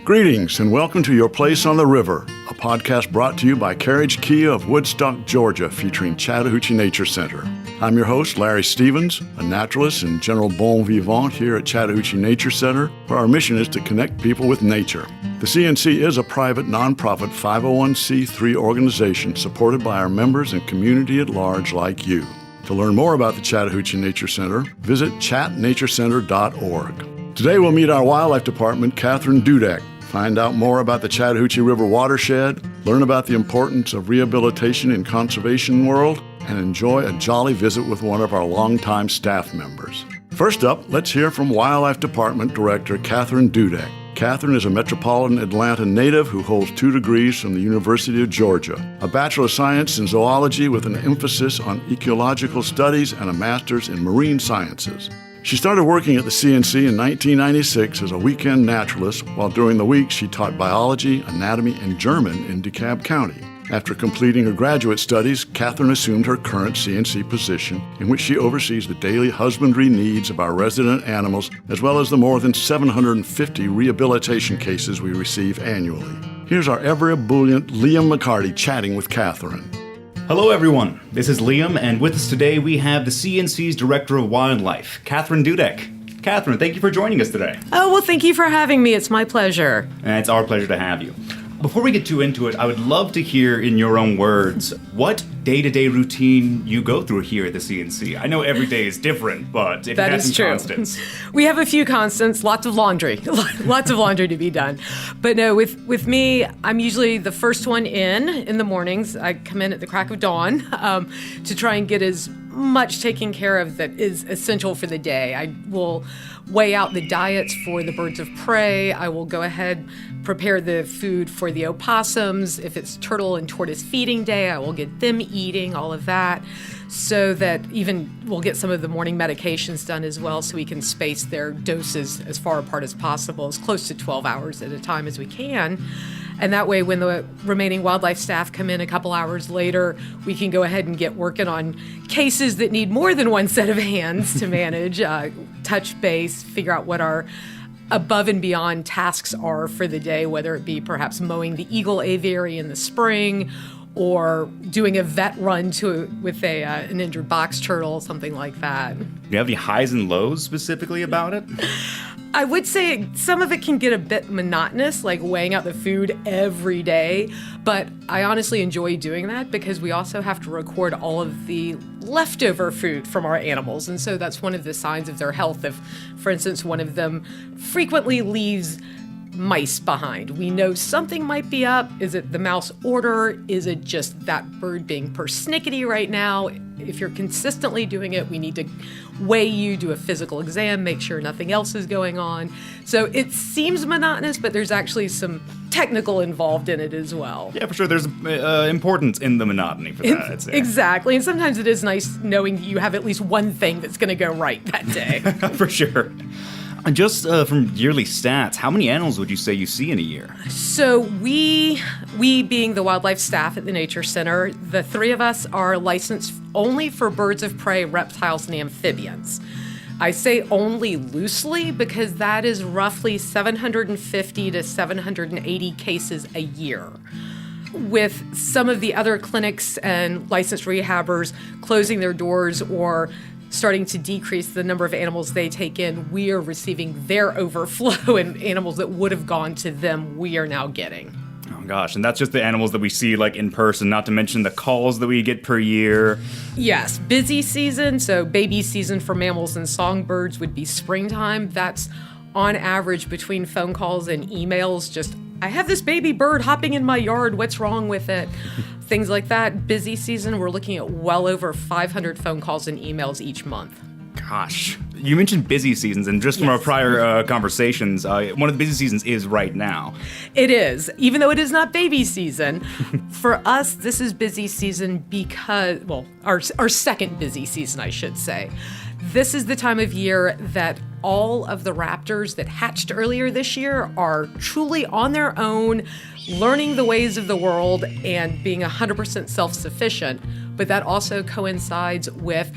Greetings and welcome to Your Place on the River, a podcast brought to you by Carriage Kia of Woodstock, Georgia, featuring Chattahoochee Nature Center. I'm your host, Larry Stevens, a naturalist and general bon vivant here at Chattahoochee Nature Center, where our mission is to connect people with nature. The CNC is a private, nonprofit 501c3 organization supported by our members and community at large like you. To learn more about the Chattahoochee Nature Center, visit chatnaturecenter.org. Today we'll meet our Wildlife Department, Kathryn Dudeck, find out more about the Chattahoochee River watershed, learn about the importance of rehabilitation in conservation world, and enjoy a jolly visit with one of our longtime staff members. First up, let's hear from Wildlife Department Director Kathryn Dudeck. Kathryn is a metropolitan Atlanta native who holds 2 degrees from the University of Georgia, a Bachelor of Science in Zoology with an emphasis on ecological studies and a Master's in Marine Sciences. She started working at the CNC in 1996 as a weekend naturalist, while during the week she taught biology, anatomy, and German in DeKalb County. After completing her graduate studies, Kathryn assumed her current CNC position, in which she oversees the daily husbandry needs of our resident animals, as well as the more than 750 rehabilitation cases we receive annually. Here's our ever-ebullient Liam McCarty chatting with Kathryn. Hello everyone, this is Liam, and with us today we have the CNC's Director of Wildlife, Kathryn Dudeck. Kathryn, thank you for joining us today. Oh, well, thank you for having me. It's my pleasure. And it's our pleasure to have you. Before we get too into it, I would love to hear in your own words what day-to-day routine you go through here at the CNC. I know every day is different, but if that you have is some true. constants. We have a few constants, lots of laundry, lots of laundry to be done. But no, with me, I'm usually the first one in the mornings. I come in at the crack of dawn to try and get as much taken care of that is essential for the day. I will weigh out the diets for the birds of prey. I will go ahead, prepare the food for the opossums. If it's turtle and tortoise feeding day, I will get them eating, all of that, so that even we'll get some of the morning medications done as well, so we can space their doses as far apart as possible, as close to 12 hours at a time as we can. And that way, when the remaining wildlife staff come in a couple hours later, we can go ahead and get working on cases that need more than one set of hands to manage, touch base, figure out what our above and beyond tasks are for the day, whether it be perhaps mowing the eagle aviary in the spring or doing a vet run with an injured box turtle, something like that. Do you have any highs and lows specifically about it? I would say some of it can get a bit monotonous, like weighing out the food every day, but I honestly enjoy doing that because we also have to record all of the leftover food from our animals, and so that's one of the signs of their health. If, for instance, one of them frequently leaves mice behind, we know something might be up. Is it the mouse order? Is it just that bird being persnickety right now? If you're consistently doing it, we need to weigh you, do a physical exam, make sure nothing else is going on. So it seems monotonous, but there's actually some technical involved in it as well. Yeah, for sure. There's importance in the monotony for that, I'd say. Exactly. And sometimes it is nice knowing you have at least one thing that's going to go right that day. For sure. Just from yearly stats, how many animals would you say you see in a year? So we being the wildlife staff at the Nature Center, the 3 of us are licensed only for birds of prey, reptiles, and amphibians. I say only loosely because that is roughly 750 to 780 cases a year. With some of the other clinics and licensed rehabbers closing their doors or starting to decrease the number of animals they take in, we are receiving their overflow, and animals that would have gone to them, we are now getting. Oh gosh, and that's just the animals that we see like in person, not to mention the calls that we get per year. Yes, busy season, so baby season for mammals and songbirds would be springtime. That's on average between phone calls and emails, just, I have this baby bird hopping in my yard, what's wrong with it? Things like that. Busy season, we're looking at well over 500 phone calls and emails each month. Gosh, you mentioned busy seasons, and just from our prior conversations, one of the busy seasons is right now. It is, even though it is not baby season. For us, this is busy season because, well, our second busy season, I should say. This is the time of year that all of the raptors that hatched earlier this year are truly on their own, learning the ways of the world and being 100% self-sufficient. But that also coincides with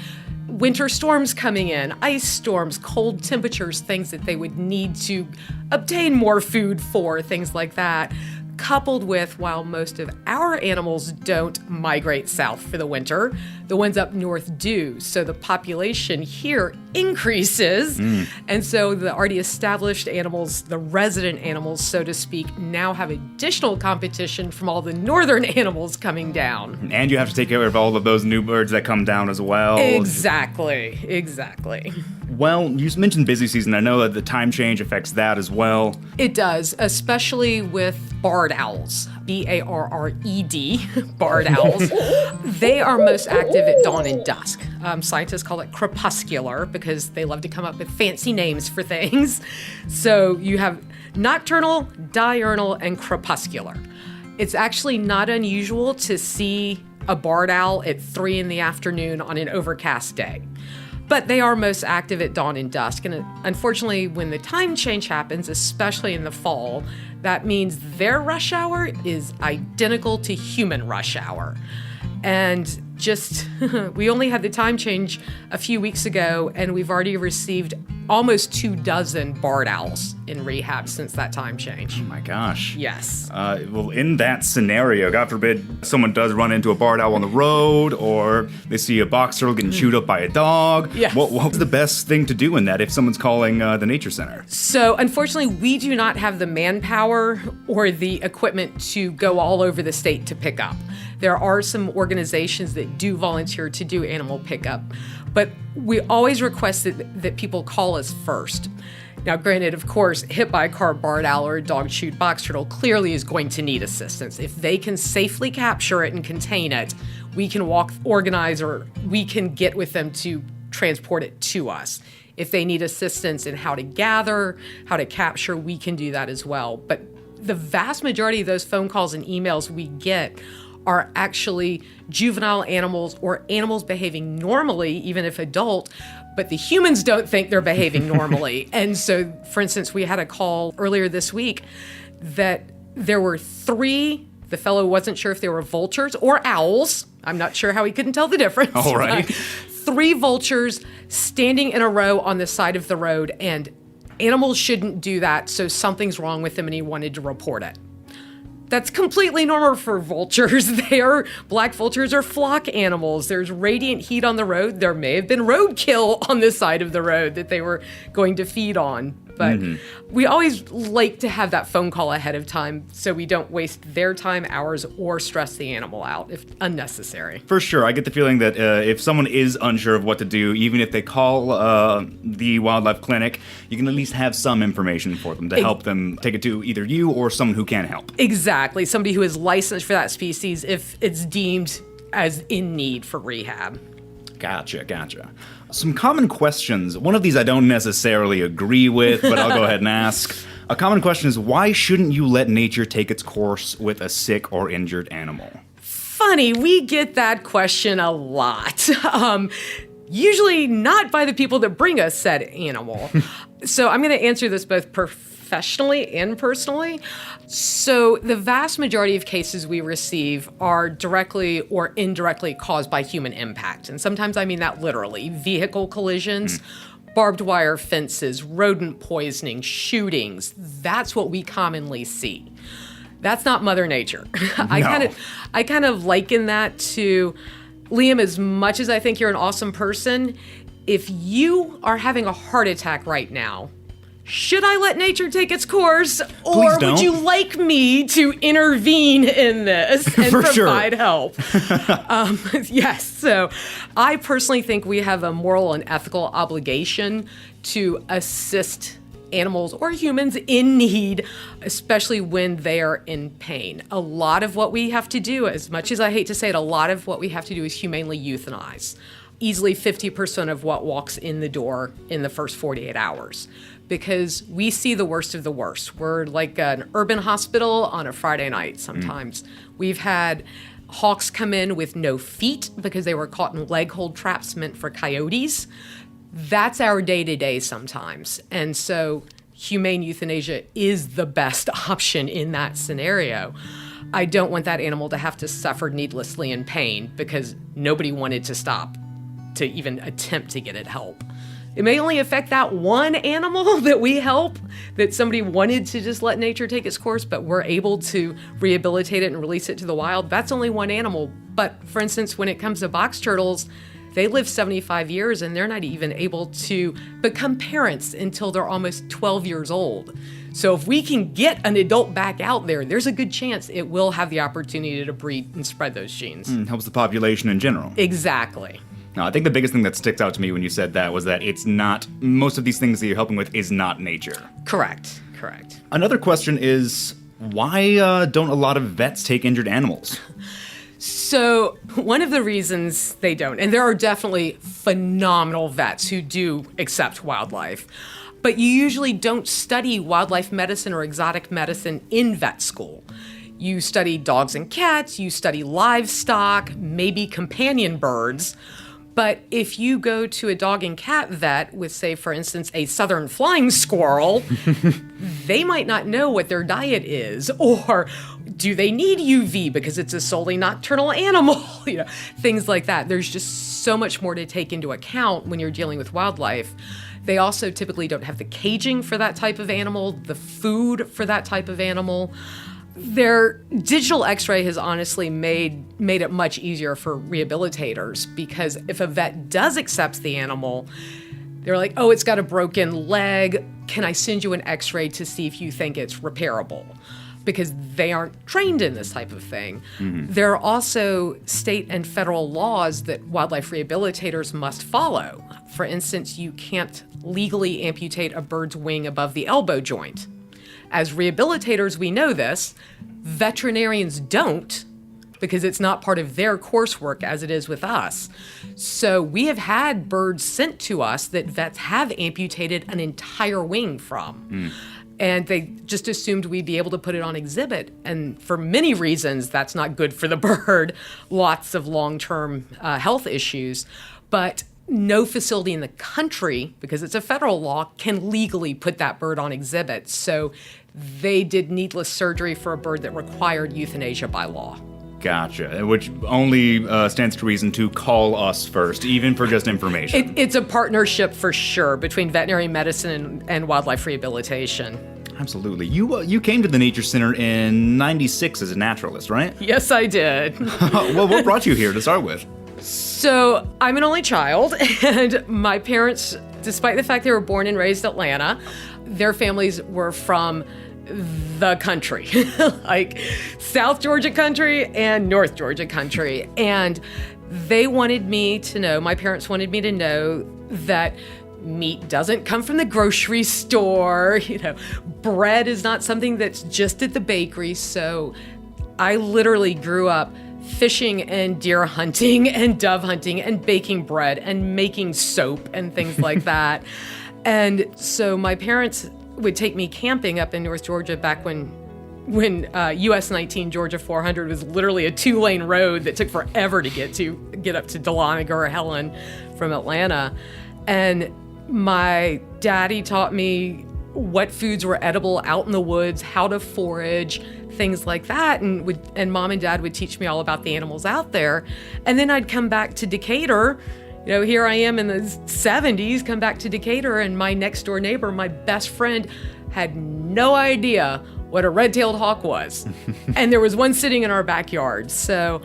winter storms coming in, ice storms, cold temperatures, things that they would need to obtain more food for, things like that. Coupled with, while most of our animals don't migrate south for the winter, the ones up north do. So the population here increases. And so the already established animals, the resident animals, so to speak, now have additional competition from all the northern animals coming down. And you have to take care of all of those new birds that come down as well. Exactly. Well, you mentioned busy season. I know that the time change affects that as well. It does, especially with barred owls, B-A-R-R-E-D, barred owls. They are most active at dawn and dusk. Scientists call it crepuscular because they love to come up with fancy names for things. So you have nocturnal, diurnal, and crepuscular. It's actually not unusual to see a barred owl at 3 in the afternoon on an overcast day. But they are most active at dawn and dusk. And unfortunately, when the time change happens, especially in the fall, that means their rush hour is identical to human rush hour. And just, we only had the time change a few weeks ago, and we've already received almost 24 barred owls in rehab since that time change. Oh my gosh. Yes. Well, in that scenario, God forbid someone does run into a barred owl on the road, or they see a box turtle getting chewed up by a dog. Yes. What's the best thing to do in that if someone's calling the nature center? So unfortunately, we do not have the manpower or the equipment to go all over the state to pick up. There are some organizations that do volunteer to do animal pickup, but we always request that people call us first. Now, granted, of course, hit by a car barred owl or a dog-chewed box turtle clearly is going to need assistance. If they can safely capture it and contain it, we can organize, or we can get with them to transport it to us. If they need assistance in how to gather, how to capture, we can do that as well. But the vast majority of those phone calls and emails we get are actually juvenile animals or animals behaving normally, even if adult, but the humans don't think they're behaving normally. And so, for instance, we had a call earlier this week that there were 3, the fellow wasn't sure if they were vultures or owls. I'm not sure how he couldn't tell the difference. All right. 3 vultures standing in a row on the side of the road, and animals shouldn't do that, so something's wrong with them and he wanted to report it. That's completely normal for vultures. Black vultures are flock animals. There's radiant heat on the road. There may have been roadkill on the side of the road that they were going to feed on. But we always like to have that phone call ahead of time so we don't waste their time, ours, or stress the animal out if unnecessary. For sure. I get the feeling that if someone is unsure of what to do, even if they call the wildlife clinic, you can at least have some information for them to help them take it to either you or someone who can help. Exactly. Somebody who is licensed for that species if it's deemed as in need for rehab. Gotcha. Some common questions. One of these I don't necessarily agree with, but I'll go ahead and ask. A common question is, why shouldn't you let nature take its course with a sick or injured animal? Funny, we get that question a lot. Usually not by the people that bring us said animal. So I'm going to answer this both professionally and personally. So the vast majority of cases we receive are directly or indirectly caused by human impact. And sometimes I mean that literally. Vehicle collisions, barbed wire fences, rodent poisoning, shootings. That's what we commonly see. That's not Mother Nature. No. I kind of liken that to, Liam, as much as I think you're an awesome person, if you are having a heart attack right now, should I let nature take its course, or would you like me to intervene in this and provide help? Yes, so I personally think we have a moral and ethical obligation to assist animals or humans in need, especially when they are in pain. A lot of what we have to do, as much as I hate to say it, a lot of what we have to do is humanely euthanize. Easily 50% of what walks in the door in the first 48 hours. Because we see the worst of the worst. We're like an urban hospital on a Friday night sometimes. We've had hawks come in with no feet because they were caught in leg hold traps meant for coyotes. That's our day-to-day sometimes. And so humane euthanasia is the best option in that scenario. I don't want that animal to have to suffer needlessly in pain because nobody wanted to stop to even attempt to get it help. It may only affect that one animal that we help, that somebody wanted to just let nature take its course, but we're able to rehabilitate it and release it to the wild. That's only one animal. But for instance, when it comes to box turtles, they live 75 years and they're not even able to become parents until they're almost 12 years old. So if we can get an adult back out there, there's a good chance it will have the opportunity to breed and spread those genes. Helps the population in general. Exactly. No, I think the biggest thing that sticks out to me when you said that was that it's not, most of these things that you're helping with is not nature. Correct. Another question is, why don't a lot of vets take injured animals? So one of the reasons they don't, and there are definitely phenomenal vets who do accept wildlife, but you usually don't study wildlife medicine or exotic medicine in vet school. You study dogs and cats, you study livestock, maybe companion birds. But if you go to a dog and cat vet with, say, for instance, a southern flying squirrel, they might not know what their diet is, or do they need UV because it's a solely nocturnal animal? Things like that. There's just so much more to take into account when you're dealing with wildlife. They also typically don't have the caging for that type of animal, the food for that type of animal. Their digital x-ray has honestly made it much easier for rehabilitators, because if a vet does accept the animal, they're like, oh, it's got a broken leg. Can I send you an x-ray to see if you think it's repairable? Because they aren't trained in this type of thing. Mm-hmm. There are also state and federal laws that wildlife rehabilitators must follow. For instance, you can't legally amputate a bird's wing above the elbow joint. As rehabilitators, we know this. Veterinarians don't, because it's not part of their coursework as it is with us. So we have had birds sent to us that vets have amputated an entire wing from. And they just assumed we'd be able to put it on exhibit. And for many reasons, that's not good for the bird. Lots of long-term health issues. But no facility in the country, because it's a federal law, can legally put that bird on exhibit. So they did needless surgery for a bird that required euthanasia by law. Gotcha. Which only stands to reason to call us first, even for just information. It's a partnership for sure between veterinary medicine and wildlife rehabilitation. Absolutely. You came to the Nature Center in '96 as a naturalist, right? Yes, I did. Well, what brought you here to start with? So I'm an only child, and my parents, despite the fact they were born and raised in Atlanta, their families were from the country, like South Georgia country and North Georgia country. And they wanted me to know, my parents wanted me to know that meat doesn't come from the grocery store. Bread is not something that's just at the bakery. So I literally grew up fishing and deer hunting and dove hunting and baking bread and making soap and things like that. And so my parents would take me camping up in North Georgia back when US 19 Georgia 400 was literally a 2-lane road that took forever to get up to Dahlonega or Helen from Atlanta. And my daddy taught me what foods were edible out in the woods, how to forage, things like that. And mom and dad would teach me all about the animals out there. And then I'd come back to Decatur. Here I am in the 70s, come back to Decatur, and my next door neighbor, my best friend, had no idea what a red-tailed hawk was. And there was one sitting in our backyard. So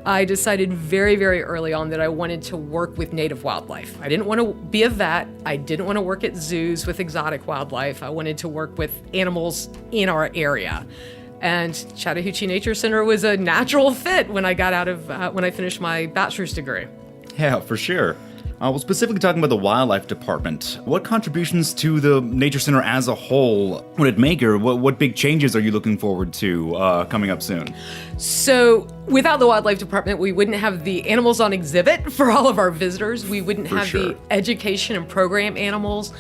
I decided very, very early on that I wanted to work with native wildlife. I didn't want to be a vet. I didn't want to work at zoos with exotic wildlife. I wanted to work with animals in our area. And Chattahoochee Nature Center was a natural fit when I got when I finished my bachelor's degree. Yeah, for sure. Well, specifically talking about the Wildlife Department, what contributions to the Nature Center as a whole would it make, or what big changes are you looking forward to coming up soon? So without the Wildlife Department, we wouldn't have the animals on exhibit for all of our visitors. We wouldn't have the education and program animals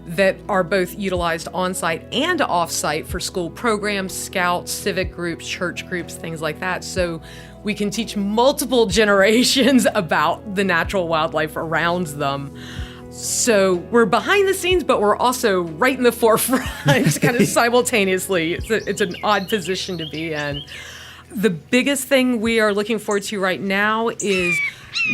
that are both utilized on-site and off-site for school programs, scouts, civic groups, church groups, things like that. So we can teach multiple generations about the natural wildlife around them. So we're behind the scenes, but we're also right in the forefront, kind of simultaneously. It's an odd position to be in. The biggest thing we are looking forward to right now is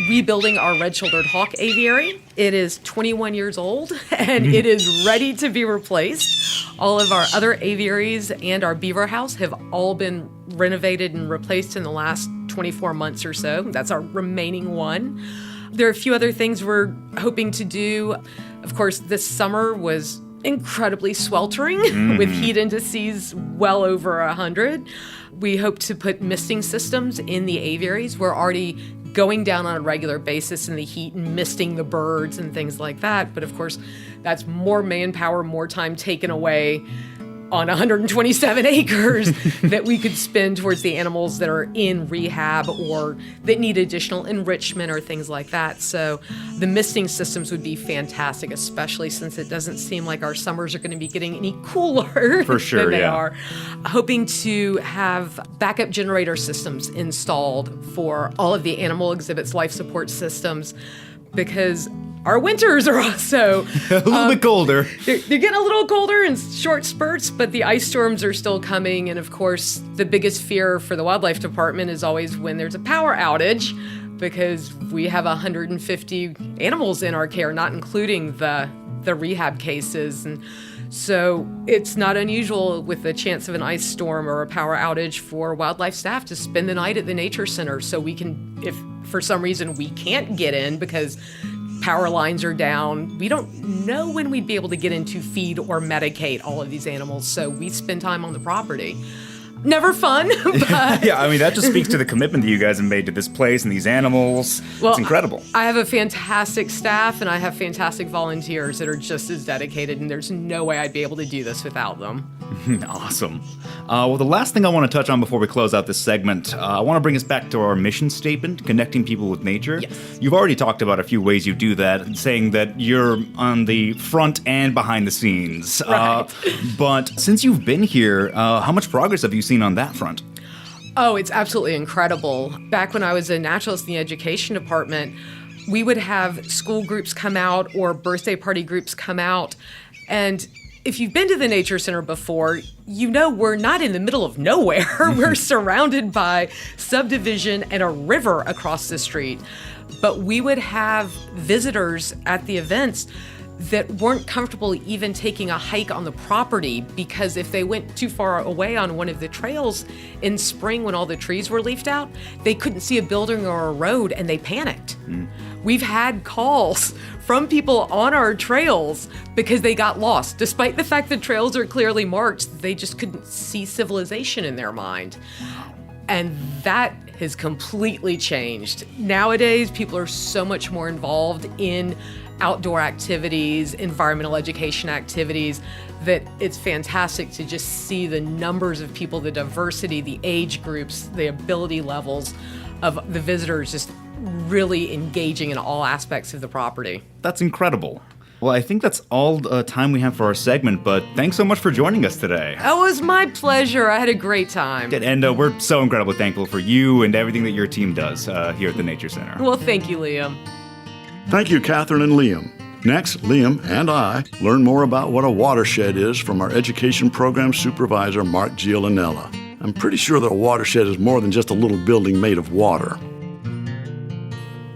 rebuilding our red-shouldered hawk aviary. It is 21 years old, and it is ready to be replaced. All of our other aviaries and our beaver house have all been renovated and replaced in the last 24 months or so. That's our remaining one. There are a few other things we're hoping to do. Of course, this summer was incredibly sweltering with heat indices well over 100. We hope to put misting systems in the aviaries. We're already going down on a regular basis in the heat and misting the birds and things like that. But of course, that's more manpower, more time taken away on 127 acres that we could spend towards the animals that are in rehab or that need additional enrichment or things like that. So the misting systems would be fantastic, especially since it doesn't seem like our summers are going to be getting any cooler For sure, than they yeah. are. Hoping to have backup generator systems installed for all of the animal exhibits, life support systems, because our winters are also A little bit colder. they're getting a little colder in short spurts, but the ice storms are still coming. And of course, the biggest fear for the Wildlife Department is always when there's a power outage, because we have 150 animals in our care, not including the rehab cases. And so it's not unusual with the chance of an ice storm or a power outage for wildlife staff to spend the night at the nature center. So we can, if for some reason we can't get in because power lines are down, we don't know when we'd be able to get in to feed or medicate all of these animals. So we spend time on the property. Never fun, but Yeah, I mean, that just speaks to the commitment that you guys have made to this place and these animals. It's incredible. I have a fantastic staff and I have fantastic volunteers that are just as dedicated, and there's no way I'd be able to do this without them. Awesome. Well, the last thing I want to touch on before we close out this segment, I want to bring us back to our mission statement, connecting people with nature. Yes. You've already talked about a few ways you do that, saying that you're on the front and behind the scenes. Right. But since you've been here, how much progress have you seen on that front? Oh, it's absolutely incredible. Back when I was a naturalist in the education department, we would have school groups come out or birthday party groups come out. And if you've been to the nature center before, you know we're not in the middle of nowhere. We're surrounded by subdivision and a river across the street. But we would have visitors at the events that weren't comfortable even taking a hike on the property, because if they went too far away on one of the trails in spring when all the trees were leafed out, they couldn't see a building or a road and they panicked. We've had calls from people on our trails because they got lost. Despite the fact the trails are clearly marked, they just couldn't see civilization in their mind. And that has completely changed. Nowadays, people are so much more involved in outdoor activities, environmental education activities, that it's fantastic to just see the numbers of people, the diversity, the age groups, the ability levels of the visitors just really engaging in all aspects of the property. That's incredible. Well, I think that's all the time we have for our segment, but thanks so much for joining us today. It was my pleasure. I had a great time. And we're so incredibly thankful for you and everything that your team does here at the Nature Center. Well, thank you, Liam. Thank you, Kathryn and Liam. Next, Liam and I learn more about what a watershed is from our education program supervisor, Mark Gialanella. I'm pretty sure that a watershed is more than just a little building made of water.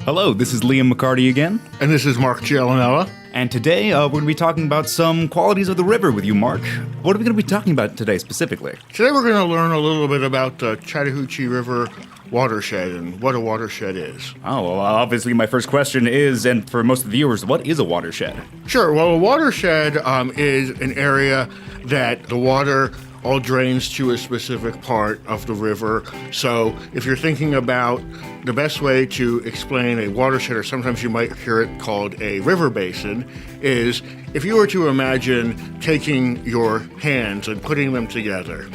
Hello, this is Liam McCarty again. And this is Mark Gialanella. And today we're going to be talking about some qualities of the river with you, Mark. What are we going to be talking about today specifically? Today we're going to learn a little bit about the Chattahoochee River watershed and what a watershed is. Oh, well, obviously my first question is, and for most of the viewers, what is a watershed? Sure. Well, a watershed is an area that the water all drains to a specific part of the river. So if you're thinking about the best way to explain a watershed, or sometimes you might hear it called a river basin, is if you were to imagine taking your hands and putting them together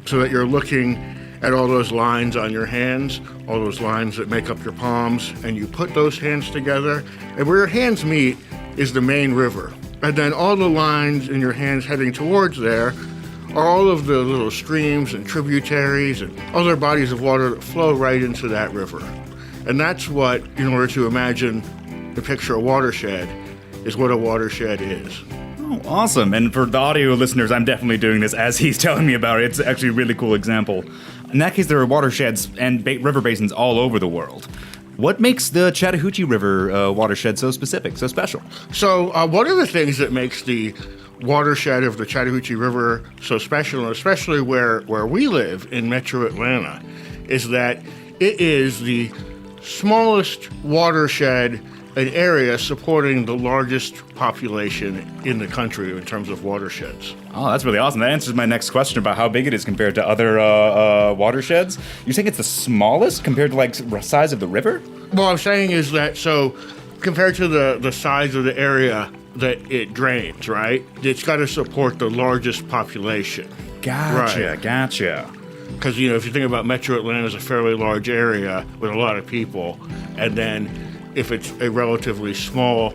so that you're looking at all those lines on your hands, all those lines that make up your palms, and you put those hands together, and where your hands meet is the main river. And then all the lines in your hands heading towards there are all of the little streams and tributaries and other bodies of water that flow right into that river. And that's what, in order to imagine the picture of watershed, is what a watershed is. Oh, awesome. And for the audio listeners, I'm definitely doing this as he's telling me about it. It's actually a really cool example. In that case, there are watersheds and river basins all over the world. What makes the Chattahoochee River watershed so specific, so special? So one of the things that makes the watershed of the Chattahoochee River so special, and especially where we live in Metro Atlanta, is that it is the smallest watershed, an area supporting the largest population in the country in terms of watersheds. Oh, that's really awesome. That answers my next question about how big it is compared to other watersheds. You're saying it's the smallest compared to, like, size of the river? What I'm saying is that, so compared to the size of the area that it drains, right, it's got to support the largest population. Gotcha. Because, if you think about Metro Atlanta as a fairly large area with a lot of people, and then if it's a relatively small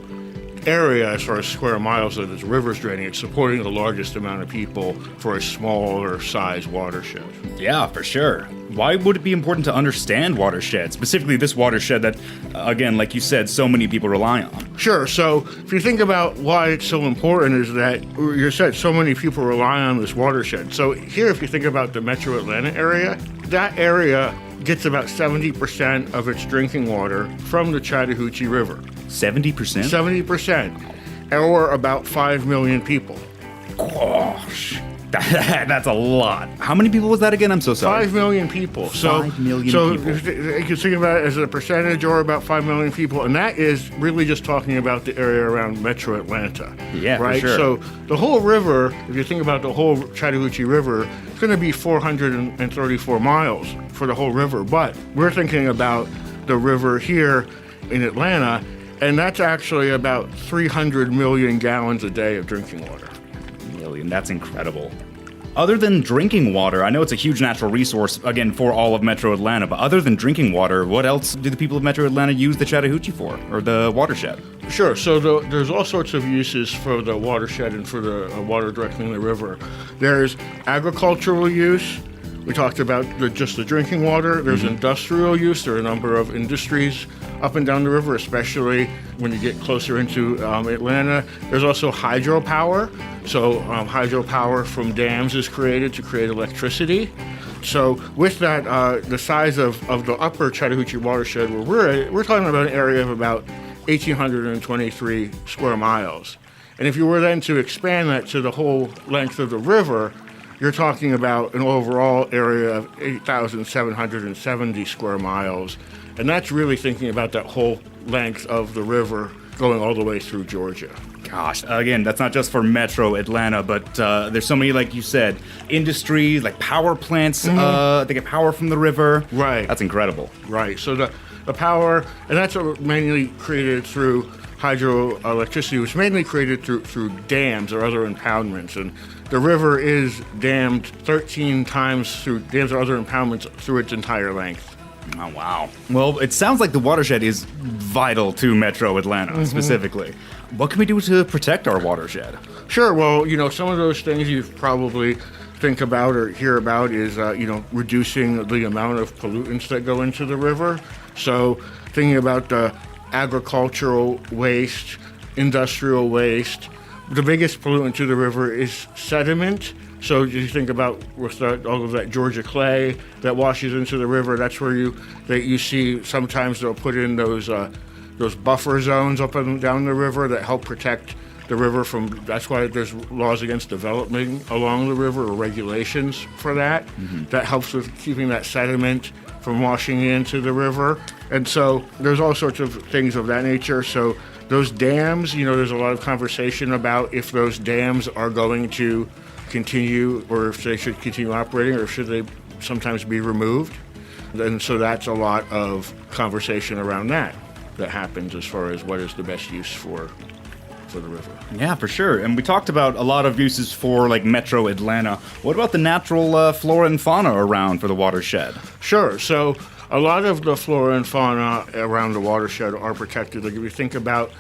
area as far as square miles that its river's draining, it's supporting the largest amount of people for a smaller size watershed. Yeah, for sure. Why would it be important to understand watersheds, specifically this watershed that, again, like you said, so many people rely on? Sure. So if you think about why it's so important is that you said so many people rely on this watershed. So here, if you think about the Metro Atlanta area, that area gets about 70% of its drinking water from the Chattahoochee River. 70%? 70%, or about 5 million people. Gosh, that's a lot. How many people was that again? I'm so sorry. 5 million people. 5 million people. So you can think about it as a percentage or about 5 million people, and that is really just talking about the area around Metro Atlanta. Yeah, right? for sure. So the whole river, if you think about the whole Chattahoochee River, it's going to be 434 miles for the whole river, but we're thinking about the river here in Atlanta, and that's actually about 300 million gallons a day of drinking water. That's incredible. Other than drinking water, I know it's a huge natural resource, again, for all of Metro Atlanta, but other than drinking water, what else do the people of Metro Atlanta use the Chattahoochee for, or the watershed? Sure. So there's all sorts of uses for the watershed and for the water directly in the river. There's agricultural use. We talked about just the drinking water. There's industrial use. There are a number of industries up and down the river, especially when you get closer into Atlanta. There's also hydropower. So hydropower from dams is created to create electricity. So with that, the size of the upper Chattahoochee watershed where we're talking about an area of about 1,823 square miles. And if you were then to expand that to the whole length of the river, you're talking about an overall area of 8,770 square miles. And that's really thinking about that whole length of the river going all the way through Georgia. Gosh, again, that's not just for Metro Atlanta, but there's so many, like you said, industries, like power plants, they get power from the river. Right. That's incredible. Right. So the power, and that's mainly created through hydroelectricity, which is mainly created through dams or other impoundments. And the river is dammed 13 times through dams or other impoundments through its entire length. Oh, wow. Well, it sounds like the watershed is vital to Metro Atlanta, specifically. What can we do to protect our watershed? Sure. Well, some of those things you've probably think about or hear about is, reducing the amount of pollutants that go into the river. So thinking about the agricultural waste, industrial waste. The biggest pollutant to the river is sediment. So you think about with all of that Georgia clay that washes into the river. That's where you see sometimes they'll put in those buffer zones up and down the river that help protect the river from. That's why there's laws against development along the river or regulations for that. That helps with keeping that sediment from washing into the river. And so there's all sorts of things of that nature. So those dams, there's a lot of conversation about if those dams are going to continue or if they should continue operating or should they sometimes be removed. And so that's a lot of conversation around that happens as far as what is the best use for the river. Yeah, for sure. And we talked about a lot of uses for like Metro Atlanta. What about the natural flora and fauna around for the watershed? Sure. So a lot of the flora and fauna around the watershed are protected. Like if you think about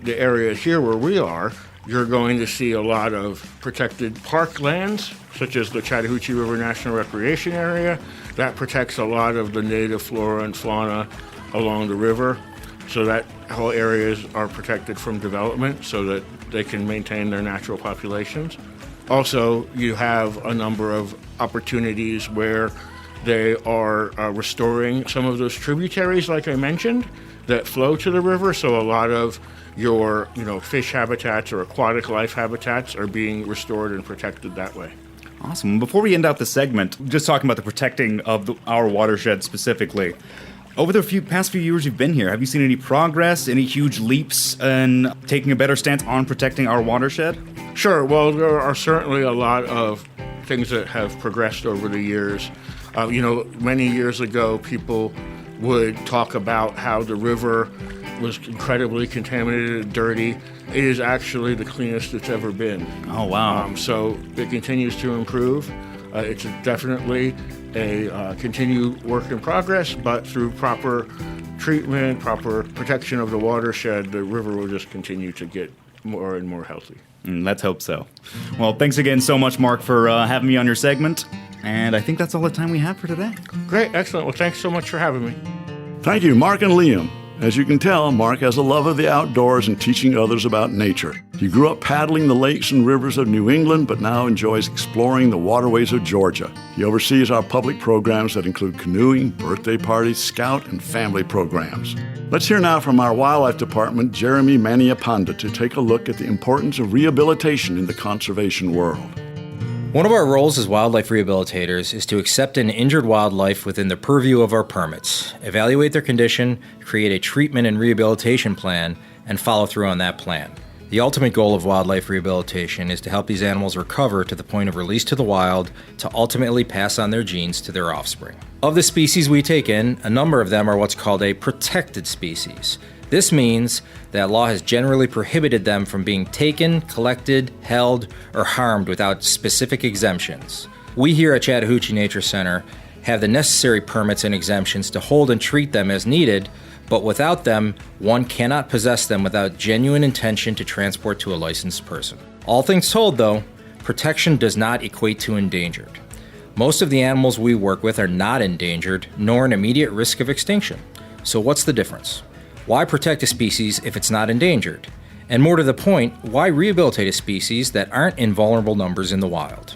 the area here where we are, you're going to see a lot of protected park lands, such as the Chattahoochee River National Recreation Area. That protects a lot of the native flora and fauna along the river. So that whole areas are protected from development so that they can maintain their natural populations. Also, you have a number of opportunities where They are restoring some of those tributaries, like I mentioned, that flow to the river. So a lot of your, fish habitats or aquatic life habitats are being restored and protected that way. Awesome. Before we end out the segment, just talking about the protecting of our watershed specifically, over the past few years you've been here, have you seen any progress, any huge leaps in taking a better stance on protecting our watershed? Sure. Well, there are certainly a lot of things that have progressed over the years. Many years ago, people would talk about how the river was incredibly contaminated and dirty. It is actually the cleanest it's ever been. Oh, wow. So it continues to improve. It's definitely a continued work in progress, but through proper treatment, proper protection of the watershed, the river will just continue to get more and more healthy. Let's hope so. Well, thanks again so much, Mark, for having me on your segment. And I think that's all the time we have for today. Great, excellent. Well, thanks so much for having me. Thank you, Mark and Liam. As you can tell, Mark has a love of the outdoors and teaching others about nature. He grew up paddling the lakes and rivers of New England, but now enjoys exploring the waterways of Georgia. He oversees our public programs that include canoeing, birthday parties, scout, and family programs. Let's hear now from our Wildlife Department, Jeremy Maneyapanda, to take a look at the importance of rehabilitation in the conservation world. One of our roles as wildlife rehabilitators is to accept an injured wildlife within the purview of our permits, evaluate their condition, create a treatment and rehabilitation plan, and follow through on that plan. The ultimate goal of wildlife rehabilitation is to help these animals recover to the point of release to the wild to ultimately pass on their genes to their offspring. Of the species we take in, a number of them are what's called a protected species. This means that law has generally prohibited them from being taken, collected, held, or harmed without specific exemptions. We here at Chattahoochee Nature Center have the necessary permits and exemptions to hold and treat them as needed, but without them, one cannot possess them without genuine intention to transport to a licensed person. All things told, though, protection does not equate to endangered. Most of the animals we work with are not endangered, nor in immediate risk of extinction. So what's the difference? Why protect a species if it's not endangered? And more to the point, why rehabilitate a species that aren't in vulnerable numbers in the wild?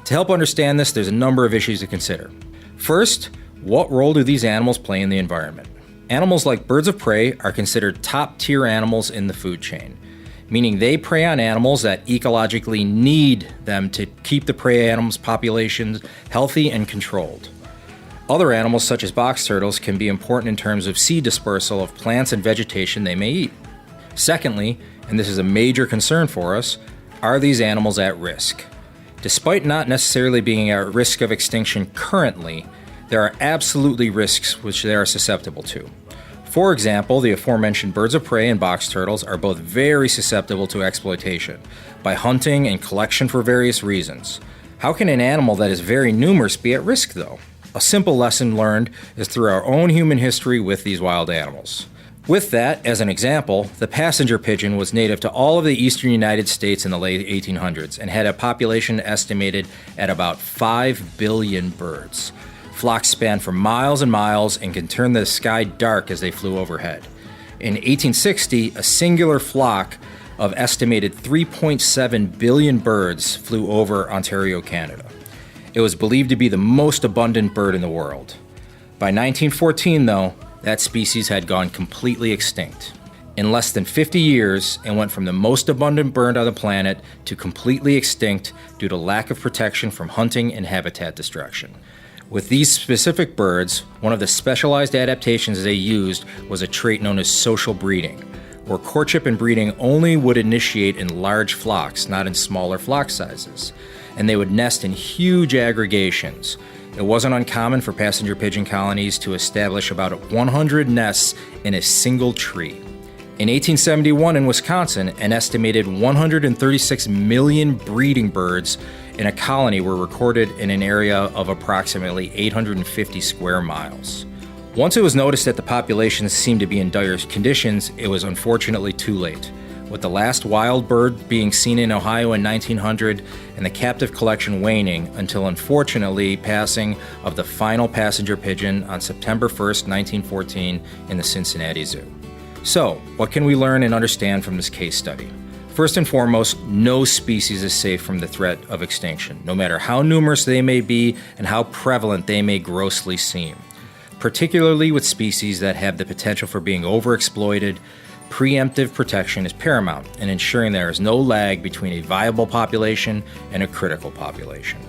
To help understand this, there's a number of issues to consider. First, what role do these animals play in the environment? Animals like birds of prey are considered top-tier animals in the food chain, meaning they prey on animals that ecologically need them to keep the prey animals' populations healthy and controlled. Other animals, such as box turtles, can be important in terms of seed dispersal of plants and vegetation they may eat. Secondly, and this is a major concern for us, are these animals at risk? Despite not necessarily being at risk of extinction currently, there are absolutely risks which they are susceptible to. For example, the aforementioned birds of prey and box turtles are both very susceptible to exploitation by hunting and collection for various reasons. How can an animal that is very numerous be at risk, though? A simple lesson learned is through our own human history with these wild animals. With that, as an example, the passenger pigeon was native to all of the eastern United States in the late 1800s and had a population estimated at about 5 billion birds. Flocks span for miles and miles and can turn the sky dark as they flew overhead. In 1860, a singular flock of estimated 3.7 billion birds flew over Ontario, Canada. It was believed to be the most abundant bird in the world. By 1914, though, that species had gone completely extinct. In less than 50 years, it went from the most abundant bird on the planet to completely extinct due to lack of protection from hunting and habitat destruction. With these specific birds, one of the specialized adaptations they used was a trait known as social breeding, where courtship and breeding only would initiate in large flocks, not in smaller flock sizes. And they would nest in huge aggregations. It wasn't uncommon for passenger pigeon colonies to establish about 100 nests in a single tree. In 1871 in Wisconsin, an estimated 136 million breeding birds in a colony were recorded in an area of approximately 850 square miles. Once it was noticed that the populations seemed to be in dire conditions, it was unfortunately too late. With the last wild bird being seen in Ohio in 1900 and the captive collection waning until unfortunately passing of the final passenger pigeon on September 1st, 1914 in the Cincinnati Zoo. So, what can we learn and understand from this case study? First and foremost, no species is safe from the threat of extinction, no matter how numerous they may be and how prevalent they may grossly seem. Particularly with species that have the potential for being overexploited, preemptive protection is paramount in ensuring there is no lag between a viable population and a critical population.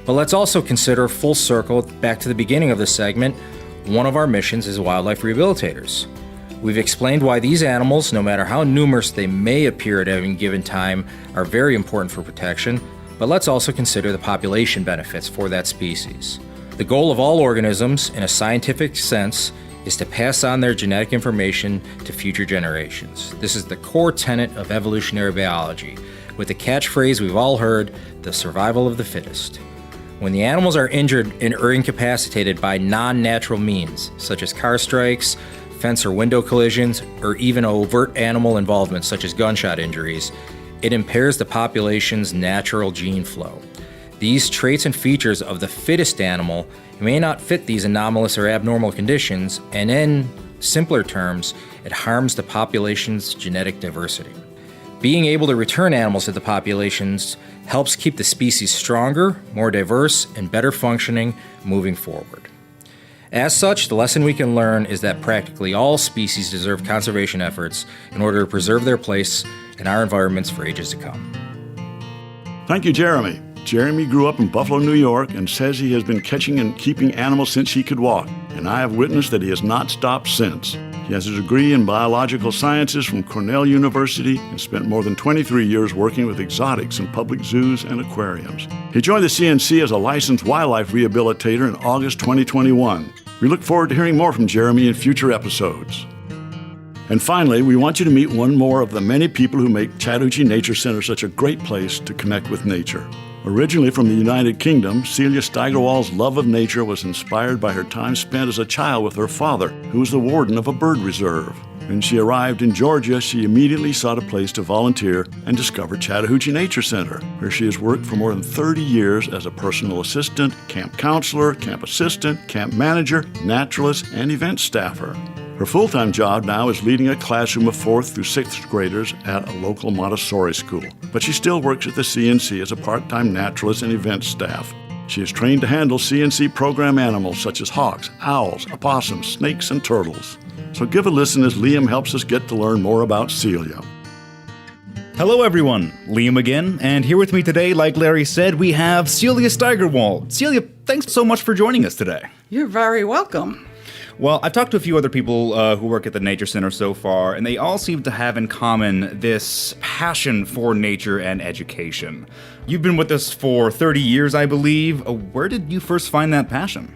But let's also consider, full circle, back to the beginning of this segment, one of our missions as wildlife rehabilitators. We've explained why these animals, no matter how numerous they may appear at any given time, are very important for protection, but let's also consider the population benefits for that species. The goal of all organisms, in a scientific sense, is to pass on their genetic information to future generations. This is the core tenet of evolutionary biology, with the catchphrase we've all heard, the survival of the fittest. When the animals are injured or incapacitated by non-natural means, such as car strikes, fence or window collisions, or even overt animal involvement such as gunshot injuries, it impairs the population's natural gene flow. These traits and features of the fittest animal may not fit these anomalous or abnormal conditions, and in simpler terms, it harms the population's genetic diversity. Being able to return animals to the populations helps keep the species stronger, more diverse, and better functioning moving forward. As such, the lesson we can learn is that practically all species deserve conservation efforts in order to preserve their place in our environments for ages to come. Thank you, Jeremy. Jeremy grew up in Buffalo, New York, and says he has been catching and keeping animals since he could walk, and I have witnessed that he has not stopped since. He has a degree in biological sciences from Cornell University and spent more than 23 years working with exotics in public zoos and aquariums. He joined the CNC as a licensed wildlife rehabilitator in August 2021. We look forward to hearing more from Jeremy in future episodes. And finally, we want you to meet one more of the many people who make Chattahoochee Nature Center such a great place to connect with nature. Originally from the United Kingdom, Celia Steigerwald's love of nature was inspired by her time spent as a child with her father, who was the warden of a bird reserve. When she arrived in Georgia, she immediately sought a place to volunteer and discovered Chattahoochee Nature Center, where she has worked for more than 30 years as a personal assistant, camp counselor, camp assistant, camp manager, naturalist, and event staffer. Her full-time job now is leading a classroom of 4th through 6th graders at a local Montessori school, but she still works at the CNC as a part-time naturalist and event staff. She is trained to handle CNC program animals such as hawks, owls, opossums, snakes, and turtles. So give a listen as Liam helps us get to learn more about Celia. Hello everyone, Liam again, and here with me today, like Larry said, we have Celia Steigerwald. Celia, thanks so much for joining us today. You're very welcome. Well, I've talked to a few other people who work at the Nature Center so far, and they all seem to have in common this passion for nature and education. You've been with us for 30 years, I believe. Where did you first find that passion?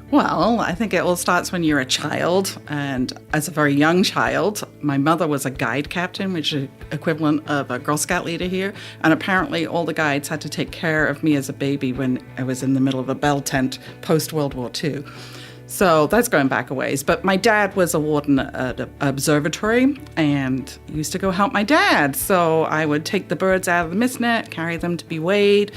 Well, I think it all starts when you're a child, and as a very young child, my mother was a guide captain, which is equivalent of a Girl Scout leader here, and apparently all the guides had to take care of me as a baby when I was in the middle of a bell tent post-World War II. So that's going back a ways. But my dad was a warden at an observatory and used to go help my dad. So I would take the birds out of the mist net, carry them to be weighed,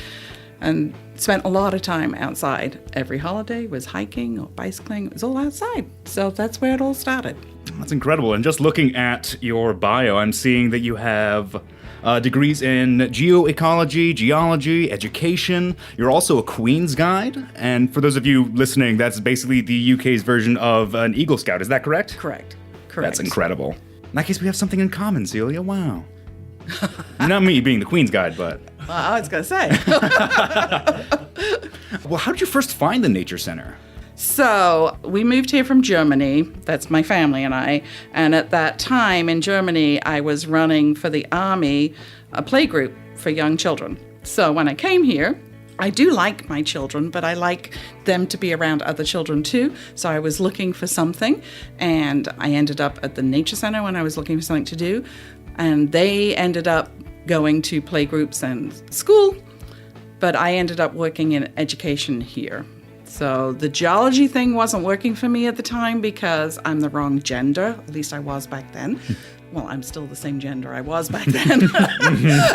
and spent a lot of time outside. Every holiday was hiking or bicycling. It was all outside. So that's where it all started. That's incredible. And just looking at your bio, I'm seeing that you have degrees in geoecology, geology, education. You're also a Queen's Guide. And for those of you listening, that's basically the UK's version of an Eagle Scout. Is that correct? Correct. That's incredible. In that case, we have something in common, Celia. Wow. Not me being the Queen's Guide, but... Well, I was going to say. Well, how did you first find the Nature Center? So we moved here from Germany. That's my family and I. And at that time in Germany, I was running for the Army a playgroup for young children. So when I came here, I do like my children, but I like them to be around other children too. So I was looking for something, and I ended up at the Nature Center when I was looking for something to do. And they ended up going to playgroups and school, but I ended up working in education here. So the geology thing wasn't working for me at the time because I'm the wrong gender. At least I was back then. Well, I'm still the same gender I was back then.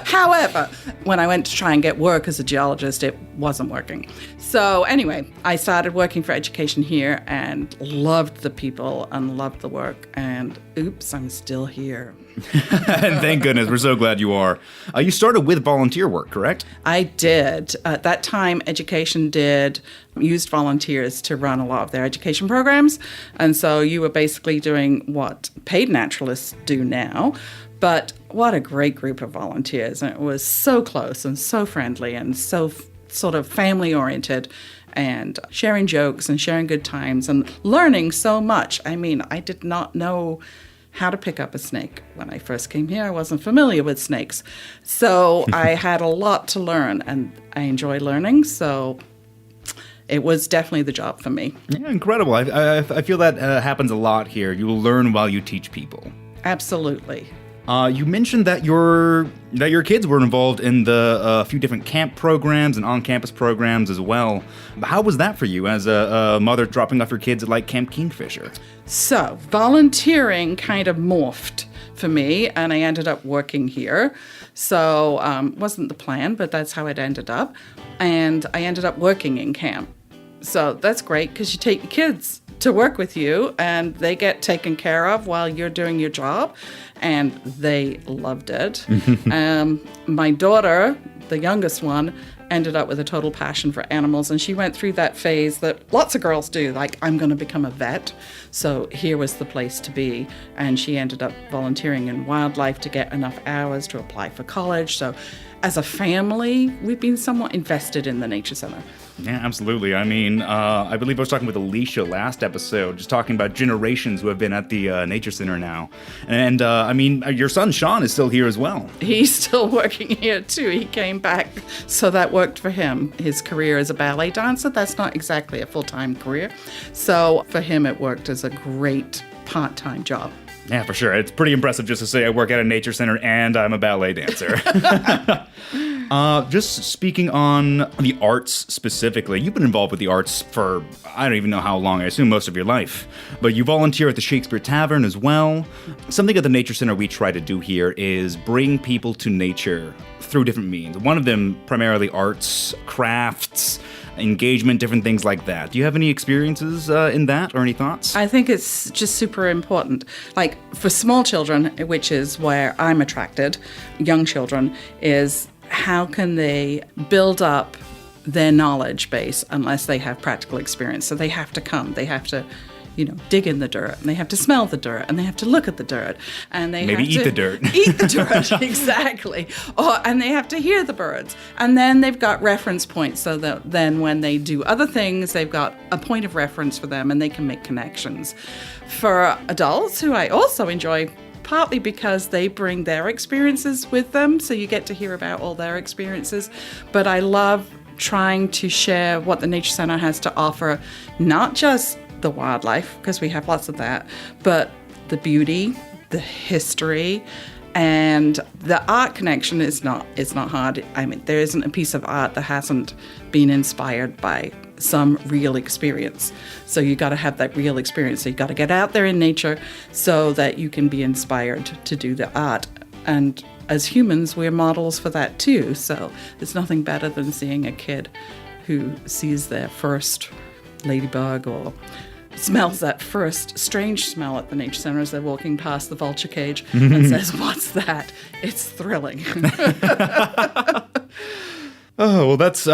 However, when I went to try and get work as a geologist, it wasn't working. So anyway, I started working for education here and loved the people and loved the work. And oops, I'm still here. And thank goodness, we're so glad you are. You started with volunteer work, correct? I did. At that time, education used volunteers to run a lot of their education programs. And so you were basically doing what paid naturalists do now. But what a great group of volunteers. And it was so close and so friendly and so sort of family-oriented, and sharing jokes and sharing good times and learning so much. I mean, I did not know how to pick up a snake. When I first came here, I wasn't familiar with snakes. So I had a lot to learn, and I enjoy learning. So it was definitely the job for me. Yeah, incredible. I feel that happens a lot here. You will learn while you teach people. Absolutely. You mentioned that your kids were involved in the few different camp programs and on-campus programs as well. How was that for you as a mother dropping off your kids at like Camp Kingfisher? So volunteering kind of morphed for me, and I ended up working here. So wasn't the plan, but that's how it ended up. And I ended up working in camp. So that's great because you take your kids to work with you and they get taken care of while you're doing your job, and they loved it. My daughter, the youngest one, ended up with a total passion for animals, and she went through that phase that lots of girls do, like, I'm going to become a vet. So here was the place to be, and she ended up volunteering in wildlife to get enough hours to apply for college. So as a family, we've been somewhat invested in the Nature Center. Yeah, absolutely. I mean, I believe I was talking with Alicia last episode, just talking about generations who have been at the Nature Center now. And, I mean, your son Sean is still here as well. He's still working here, too. He came back, so that worked for him. His career as a ballet dancer, that's not exactly a full-time career. So for him, it worked as a great part-time job. Yeah, for sure. It's pretty impressive just to say I work at a nature center and I'm a ballet dancer. Just speaking on the arts specifically, you've been involved with the arts for, I don't even know how long, I assume most of your life. But you volunteer at the Shakespeare Tavern as well. Something at the Nature Center we try to do here is bring people to nature through different means. One of them primarily arts, crafts, engagement, different things like that. Do you have any experiences in that or any thoughts? I think it's just super important. Like for small children, which is where I'm attracted, young children, is how can they build up their knowledge base unless they have practical experience? So they have to come, they have to, dig in the dirt, and they have to smell the dirt, and they have to look at the dirt, and they maybe have eat to the dirt. Eat the dirt, exactly. And they have to hear the birds, and then they've got reference points, so that then when they do other things, they've got a point of reference for them, and they can make connections. For adults, who I also enjoy, partly because they bring their experiences with them, so you get to hear about all their experiences, but I love trying to share what the Nature Center has to offer, not just the wildlife, because we have lots of that, but the beauty, the history, and the art connection is not hard. I mean, there isn't a piece of art that hasn't been inspired by some real experience. So you got to have that real experience. So you got to get out there in nature so that you can be inspired to do the art. And as humans, we're models for that too. So there's nothing better than seeing a kid who sees their first ladybug or smells that first strange smell at the Nature Center as they're walking past the vulture cage and says, "What's that?" It's thrilling. Oh, well, that's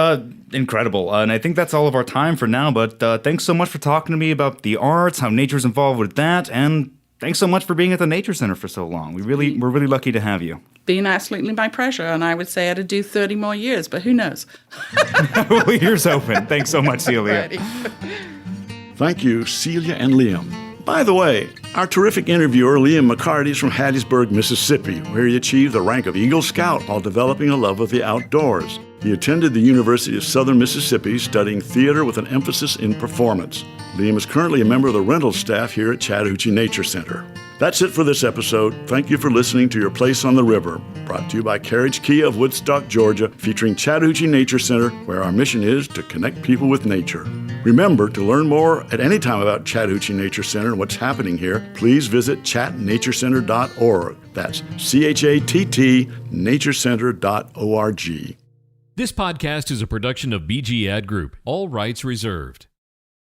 incredible. And I think that's all of our time for now. But thanks so much for talking to me about the arts, how nature's involved with that. And thanks so much for being at the Nature Center for so long. We're really lucky to have you. Been absolutely my pleasure. And I would say I'd do 30 more years, but who knows? Well, here's open. Thanks so much, Celia. Thank you, Celia and Liam. By the way, our terrific interviewer, Liam McCarty, is from Hattiesburg, Mississippi, where he achieved the rank of Eagle Scout while developing a love of the outdoors. He attended the University of Southern Mississippi, studying theater with an emphasis in performance. Liam is currently a member of the rental staff here at Chattahoochee Nature Center. That's it for this episode. Thank you for listening to Your Place on the River, brought to you by Carriage Kia of Woodstock, Georgia, featuring Chattahoochee Nature Center, where our mission is to connect people with nature. Remember, to learn more at any time about Chattahoochee Nature Center and what's happening here, please visit chatnaturecenter.org. That's CHATT naturecenter.org. This podcast is a production of BG Ad Group. All rights reserved.